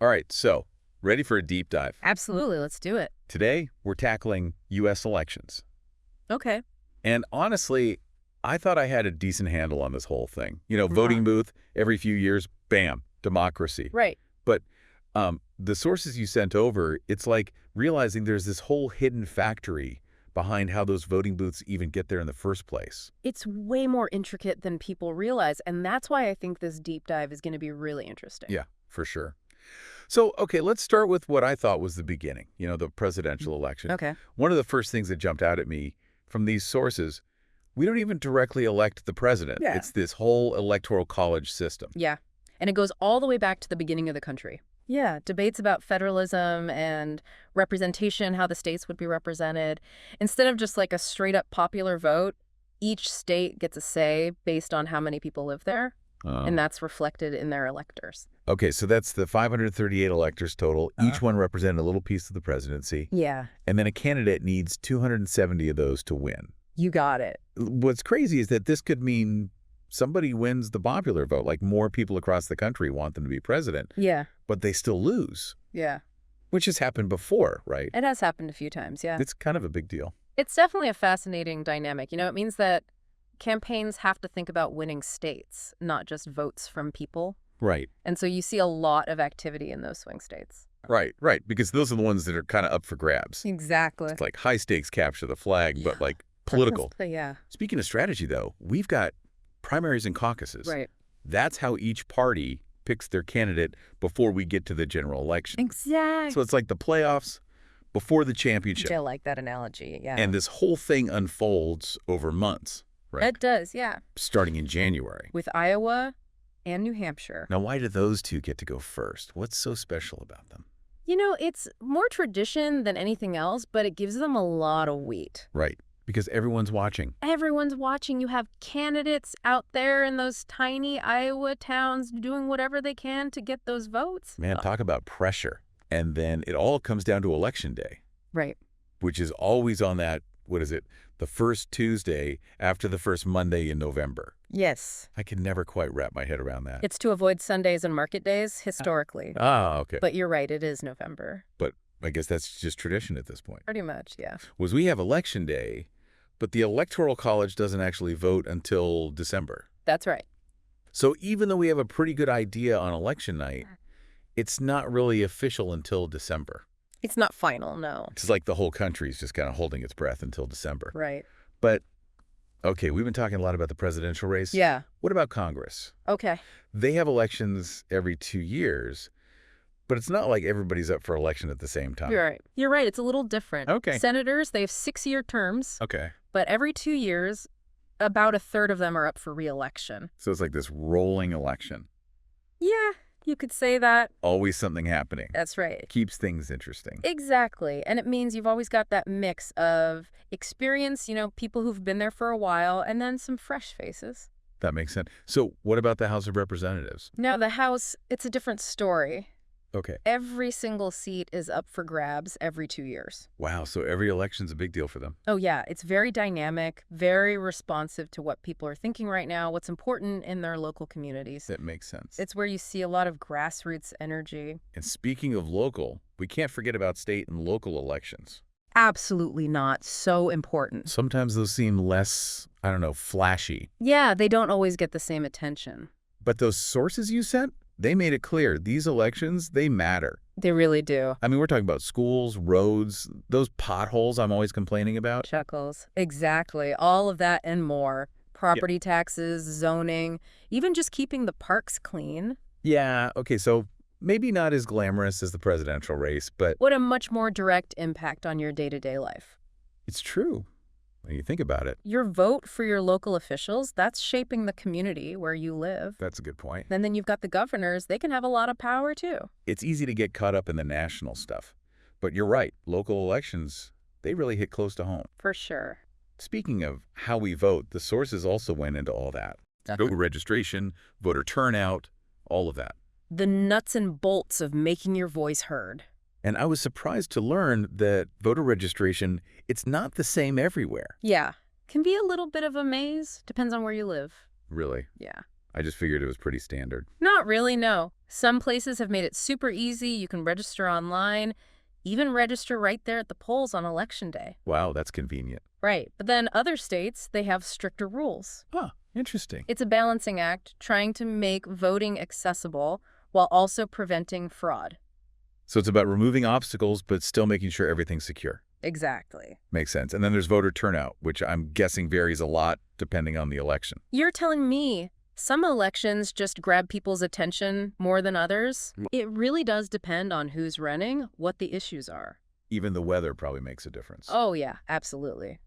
All right, so ready for a deep dive? Absolutely. Let's do it. Today, we're tackling U.S. elections. Okay. And honestly, I thought I had a decent handle on this whole thing. You know, voting booth, every few years, bam, democracy. Right. But the sources you sent over, it's like realizing there's this whole hidden factory behind how those voting booths even get there in the first place. It's way more intricate than people realize, and that's why I think this deep dive is going to be really interesting. Yeah, for sure. So, okay, let's start with what I thought was the beginning, you know, the presidential election. Okay. One of the first things that jumped out at me from these sources, we don't even directly elect the president. Yeah. It's this whole Electoral College system. Yeah. And it goes all the way back to the beginning of the country. Yeah, debates about federalism and representation, how the states would be represented. Instead of just like a straight-up popular vote, each state gets a say based on how many people live there, and that's reflected in their electors. Okay, so that's the 538 electors total. Each one represented a little piece of the presidency. Yeah. And then a candidate needs 270 of those to win. You got it. What's crazy is that this could mean somebody wins the popular vote, like more people across the country want them to be president. Yeah. But they still lose. Yeah. Which has happened before, right? It has happened a few times, yeah. It's kind of a big deal. It's definitely a fascinating dynamic. You know, it means that campaigns have to think about winning states, not just votes from people. Right. And so you see a lot of activity in those swing states. Right, because those are the ones that are kind of up for grabs. Exactly. It's like high stakes capture the flag, but like political. Yeah. Speaking of strategy, though, we've got primaries and caucuses. Right. That's how each party picks their candidate before we get to the general election. Exactly. So it's like the playoffs before the championship. I like that analogy, yeah. And this whole thing unfolds over months, right? It does, yeah. Starting in January. With Iowa and New Hampshire. Now, why do those two get to go first? What's so special about them? You know, it's more tradition than anything else, but it gives them a lot of weight. Right. Because everyone's watching. Everyone's watching. You have candidates out there in those tiny Iowa towns doing whatever they can to get those votes. Man, talk about pressure. And then it all comes down to Election Day. Right. Which is always on that, what is it, the first Tuesday after the first Monday in November. Yes. I can never quite wrap my head around that. It's to avoid Sundays and market days, historically. Ah, okay. But you're right, it is November. But I guess that's just tradition at this point. Pretty much, yeah. Was we have Election Day, but the Electoral College doesn't actually vote until December. That's right. So even though we have a pretty good idea on election night, it's not really official until December. It's not final, no. It's like the whole country is just kind of holding its breath until December. Right. But, okay, we've been talking a lot about the presidential race. Yeah. What about Congress? Okay. They have elections every 2 years, but it's not like everybody's up for election at the same time. You're right. You're right. It's a little different. Okay. Senators, they have 6-year terms. Okay. But every 2 years, about a third of them are up for re-election. So it's like this rolling election. Yeah, you could say that. Always something happening. That's right. Keeps things interesting. Exactly. And it means you've always got that mix of experience, you know, people who've been there for a while, and then some fresh faces. That makes sense. So what about the House of Representatives? Now, the House, it's a different story. Okay. Every single seat is up for grabs every 2 years. Wow, so every election's a big deal for them. Oh, yeah. It's very dynamic, very responsive to what people are thinking right now, what's important in their local communities. That makes sense. It's where you see a lot of grassroots energy. And speaking of local, we can't forget about state and local elections. Absolutely not. So important. Sometimes those seem less, I don't know, flashy. Yeah, they don't always get the same attention. But those sources you sent, they made it clear these elections, they matter. They really do. I mean, we're talking about schools, roads, those potholes I'm always complaining about. Chuckles. Exactly. All of that and more. Property taxes, zoning, even just keeping the parks clean. Yeah, okay, so maybe not as glamorous as the presidential race, but What a much more direct impact on your day-to-day life. it's true when you think about it. Your vote for your local officials, that's shaping the community where you live. That's a good point. And then you've got the governors. They can have a lot of power, too. It's easy to get caught up in the national stuff. But you're right, local elections, they really hit close to home. For sure. Speaking of how we vote, the sources also went into all that. Voter registration, voter turnout, all of that. The nuts and bolts of making your voice heard. And I was surprised to learn that voter registration, it's not the same everywhere. Yeah. Can be a little bit of a maze. Depends on where you live. Really? Yeah. I just figured it was pretty standard. Not really, no. Some places have made it super easy. You can register online, even register right there at the polls on Election Day. Wow, that's convenient. Right. But then other states, they have stricter rules. Huh, interesting. It's a balancing act, trying to make voting accessible while also preventing fraud. So it's about removing obstacles, but still making sure everything's secure. Exactly. Makes sense. And then there's voter turnout, which I'm guessing varies a lot depending on the election. You're telling me some elections just grab people's attention more than others? It really does depend on who's running, what the issues are. Even the weather probably makes a difference. Oh, yeah, absolutely.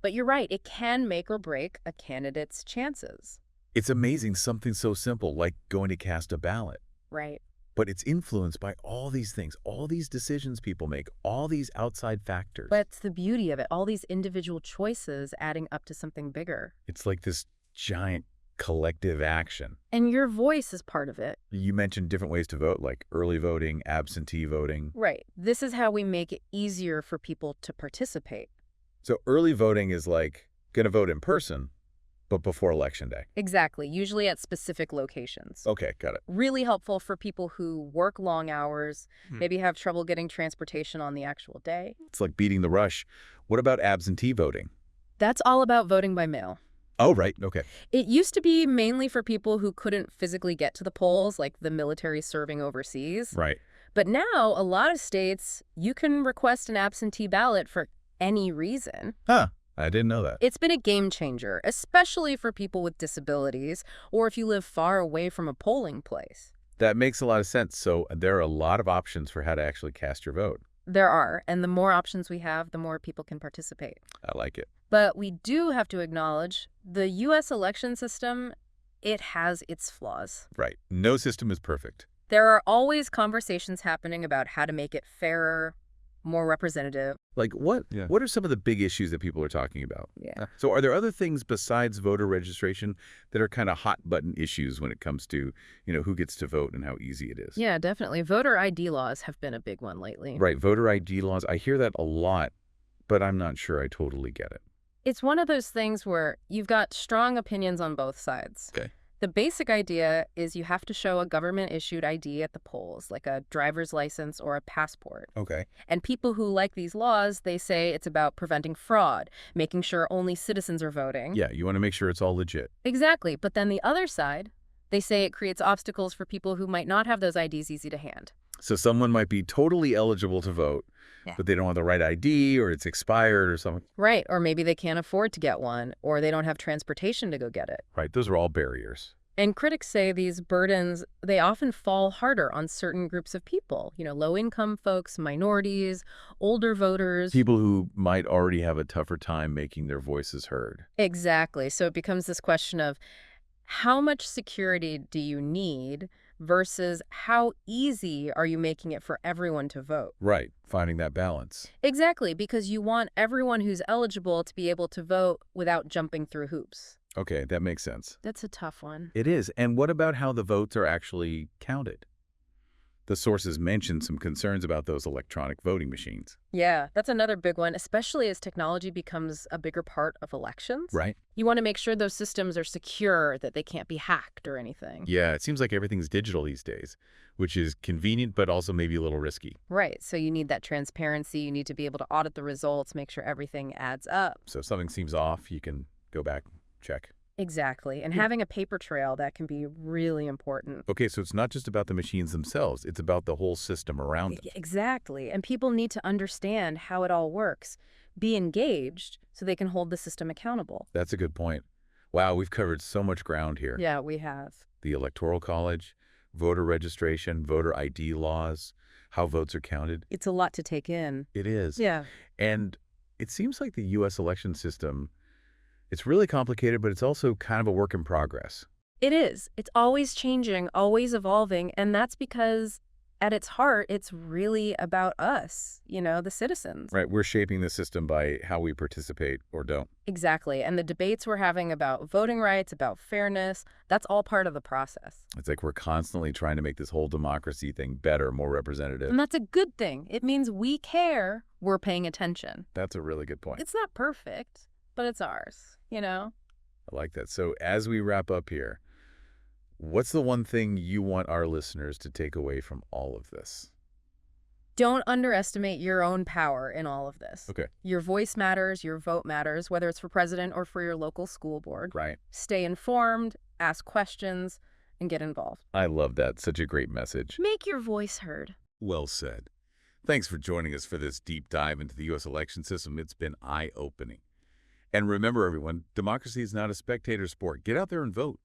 But you're right, it can make or break a candidate's chances. It's amazing something so simple like going to cast a ballot. Right. But it's influenced by all these things, all these decisions people make, all these outside factors. But it's the beauty of it, all these individual choices adding up to something bigger. It's like this giant collective action. And your voice is part of it. You mentioned different ways to vote, like early voting, absentee voting. Right. This is how we make it easier for people to participate. So early voting is like going to vote in person, but before Election Day. Exactly, usually at specific locations. Okay, got it. Really helpful for people who work long hours, maybe have trouble getting transportation on the actual day. It's like beating the rush. What about absentee voting? That's all about voting by mail. Oh, right. Okay. It used to be mainly for people who couldn't physically get to the polls, like the military serving overseas. Right. But now, a lot of states, you can request an absentee ballot for any reason. Huh. I didn't know that. It's been a game changer, especially for people with disabilities or if you live far away from a polling place. That makes a lot of sense. So there are a lot of options for how to actually cast your vote. There are, and the more options we have, the more people can participate. I like it. But we do have to acknowledge the U.S. election system, it has its flaws. Right. No system is perfect. There are always conversations happening about how to make it fairer, more representative. Like what? Yeah. What are some of the big issues that people are talking about? Yeah. So are there other things besides voter registration that are kind of hot button issues when it comes to, who gets to vote and how easy it is? Yeah, definitely. Voter ID laws have been a big one lately. Right. Voter ID laws. I hear that a lot, but I'm not sure I totally get it. It's one of those things where you've got strong opinions on both sides. Okay. The basic idea is you have to show a government-issued ID at the polls, like a driver's license or a passport. Okay. And people who like these laws, they say it's about preventing fraud, making sure only citizens are voting. Yeah, you want to make sure it's all legit. Exactly. But then the other side, they say it creates obstacles for people who might not have those IDs easy to hand. So someone might be totally eligible to vote, but they don't have the right ID or it's expired or something. Right. Or maybe they can't afford to get one, or they don't have transportation to go get it. Right. Those are all barriers. And critics say these burdens, they often fall harder on certain groups of people, low-income folks, minorities, older voters. People who might already have a tougher time making their voices heard. Exactly. So it becomes this question of how much security do you need versus how easy are you making it for everyone to vote? Right. Finding that balance. Exactly, because you want everyone who's eligible to be able to vote without jumping through hoops. Okay, that makes sense. That's a tough one. It is. And what about how the votes are actually counted? The sources mentioned some concerns about those electronic voting machines. Yeah, that's another big one, especially as technology becomes a bigger part of elections. Right. You want to make sure those systems are secure, that they can't be hacked or anything. Yeah, it seems like everything's digital these days, which is convenient, but also maybe a little risky. Right. So you need that transparency. You need to be able to audit the results, make sure everything adds up. So if something seems off, you can go back, check. Exactly. And having a paper trail, that can be really important. Okay, so it's not just about the machines themselves. It's about the whole system around them. Exactly. And people need to understand how it all works, be engaged so they can hold the system accountable. That's a good point. Wow, we've covered so much ground here. Yeah, we have. The Electoral College, voter registration, voter ID laws, how votes are counted. It's a lot to take in. It is. Yeah. And it seems like the U.S. election system, it's really complicated, but it's also kind of a work in progress. It is. It's always changing, always evolving, and that's because at its heart, it's really about us, the citizens. Right. We're shaping the system by how we participate or don't. Exactly. And the debates we're having about voting rights, about fairness, that's all part of the process. It's like we're constantly trying to make this whole democracy thing better, more representative. And that's a good thing. It means we care, we're paying attention. That's a really good point. It's not perfect, but it's ours, I like that. So as we wrap up here, What's the one thing you want our listeners to take away from all of this? Don't underestimate your own power in all of this. Okay. Your voice matters, your vote matters, whether it's for president or for your local school board. Right. Stay informed, ask questions, and get involved. I love that. Such a great message. Make your voice heard. Well said. Thanks for joining us for this deep dive into the U.S. election system. It's been eye-opening. And remember, everyone, democracy is not a spectator sport. Get out there and vote.